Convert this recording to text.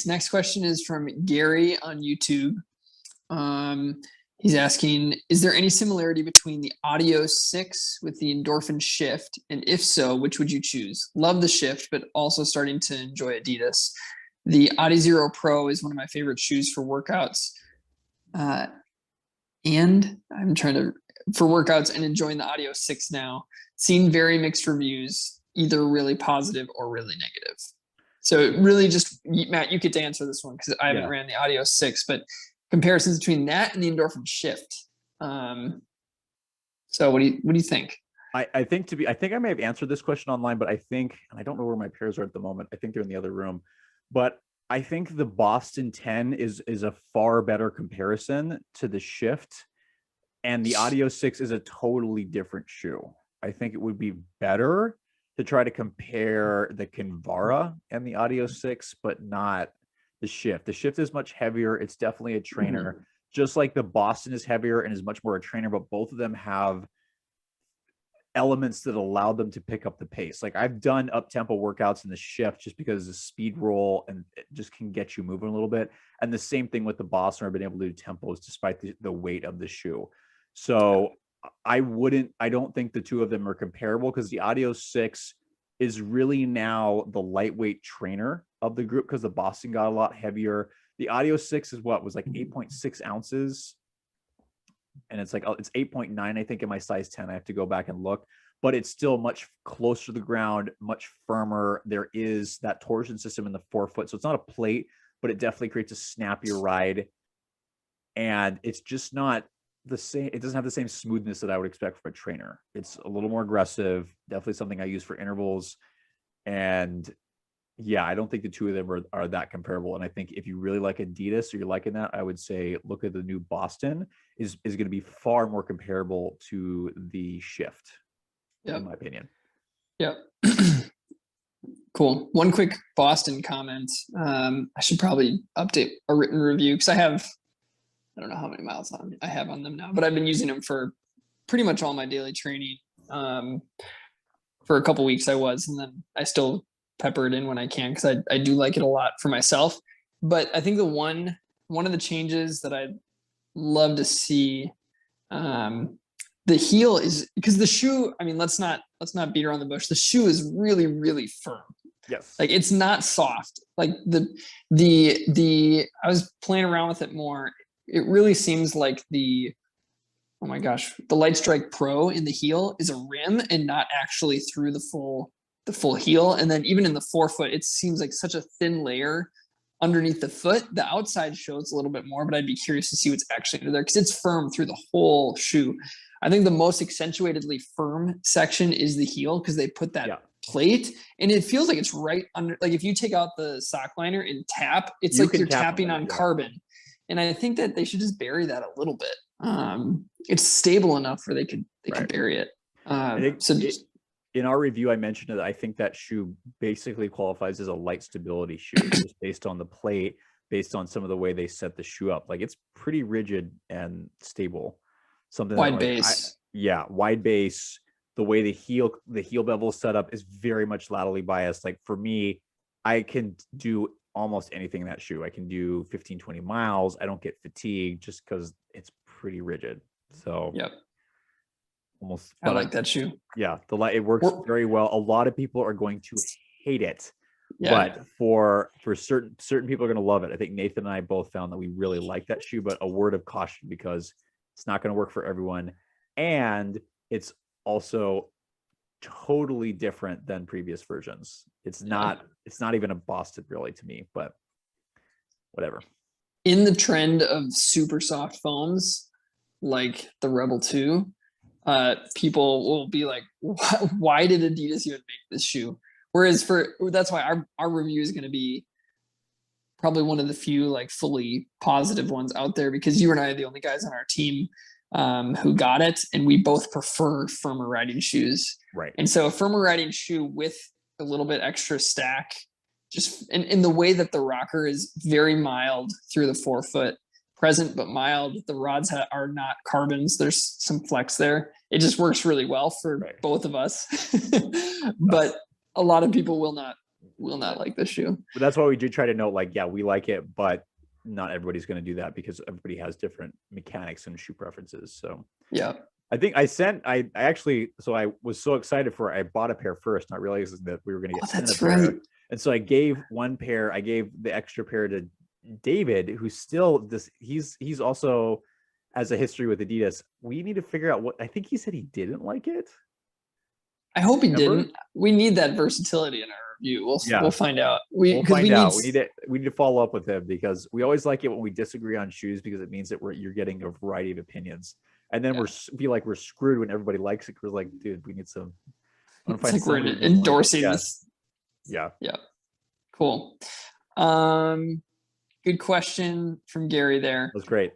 This next question is from Gary on YouTube. He's asking, is there any similarity between the Audiosix with the Endorphin Shift? And if so, which would you choose? Love the Shift, but also starting to enjoy Adidas. The Audi Pro is one of my favorite shoes for workouts. And I'm trying to, for workouts and enjoying the Audiosix now. Seen very mixed reviews, either really positive or really negative. So it really just, Matt, you get to answer this one because I haven't ran the Audiosix, but comparisons between that and the Endorphin Shift. So what do you think? I think I may have answered this question online, but I think, and I don't know where my peers are at the moment. I think they're in the other room, but I think the Boston 10 is a far better comparison to the Shift, and the Audiosix is a totally different shoe. I think it would be better to try to compare the Kinvara and the Audiosix, but not the Shift. The Shift is much heavier. It's definitely a trainer, just like the Boston is heavier and is much more a trainer, but both of them have elements that allow them to pick up the pace. Like I've done up-tempo workouts in the Shift just because the speed roll and it just can get you moving a little bit. And the same thing with the Boston, I've been able to do tempos despite the weight of the shoe. So I don't think the two of them are comparable because the Audiosix is really now the lightweight trainer of the group because the Boston got a lot heavier. The Audiosix is was like 8.6 ounces. And it's 8.9, I think, in my size 10. I have to go back and look, but it's still much closer to the ground, much firmer. There is that torsion system in the forefoot. So it's not a plate, but it definitely creates a snappier ride. And it's just not the same. It doesn't have the same smoothness that I would expect from a trainer. It's a little more aggressive, definitely something I use for intervals. And yeah, I don't think the two of them are that comparable. And I think if you really like Adidas or you're liking that, I would say look at the new Boston is going to be far more comparable to the Shift, in my opinion. Yep. Cool. One quick Boston comment. I should probably update a written review because I don't know how many miles I have on them now, but I've been using them for pretty much all my daily training. For a couple weeks and then I still pepper it in when I can because I do like it a lot for myself. But I think one of the changes that I'd love to see, the heel is, because the shoe, I mean, let's not beat around the bush. The shoe is really, really firm. Yes. Like it's not soft. Like I was playing around with it more. It really seems like the Light Strike Pro in the heel is a rim and not actually through the full heel. And then even in the forefoot, it seems like such a thin layer underneath the foot. The outside shows a little bit more, but I'd be curious to see what's actually under there because it's firm through the whole shoe. I think the most accentuatedly firm section is the heel because they put that plate and it feels like it's right under, like if you take out the sock liner and tap, it's like you're tapping on carbon. And I think that they should just bury that a little bit. It's stable enough where they could bury it. In our review, I mentioned that I think that shoe basically qualifies as a light stability shoe, just based on the plate, based on some of the way they set the shoe up. Like it's pretty rigid and stable. Something wide base. Wide base. The way the heel bevel is set up is very much laterally biased. Like for me, I can do almost anything in that shoe. I can do 15, 20 miles. I don't get fatigued just because it's pretty rigid. So almost, I like that shoe. Yeah, it works very well. A lot of people are going to hate it, but for certain people are going to love it. I think Nathan and I both found that we really like that shoe, but a word of caution because it's not going to work for everyone, and it's also totally different than previous versions. It's not even a Boston really to me, but whatever. In the trend of super soft foams like the Rebel 2, people will be like, why did Adidas even make this shoe? Whereas that's why our review is going to be probably one of the few like fully positive ones out there because you and I are the only guys on our team who got it, and we both prefer firmer riding shoes. Right. And so a firmer riding shoe with a little bit extra stack, just in the way that the rocker is very mild through the forefoot, present but mild. The rods are not carbons. There's some flex there. It just works really well for both of us. But a lot of people will not will not like this shoe. But that's why we do try to note, like, yeah, we like it, but not everybody's going to do that because everybody has different mechanics and shoe preferences. So yeah, I think I actually, so I was so excited for it, I bought a pair first, not realizing that we were going to get sent a that's pair. right. And so I gave one pair, I gave the extra pair to David, who's still this, he's also has a history with Adidas. We need to figure out what, I think he said he didn't like it. I hope he Remember? didn't. We need that versatility in our review. We'll find out. We'll find out. We need to follow up with him because we always like it when we disagree on shoes because it means that you're getting a variety of opinions. And then we feel like we're screwed when everybody likes it. We're like, dude, we need some. It's like we're endorsing this. Yeah. Yeah. Cool. Good question from Gary there. That was great.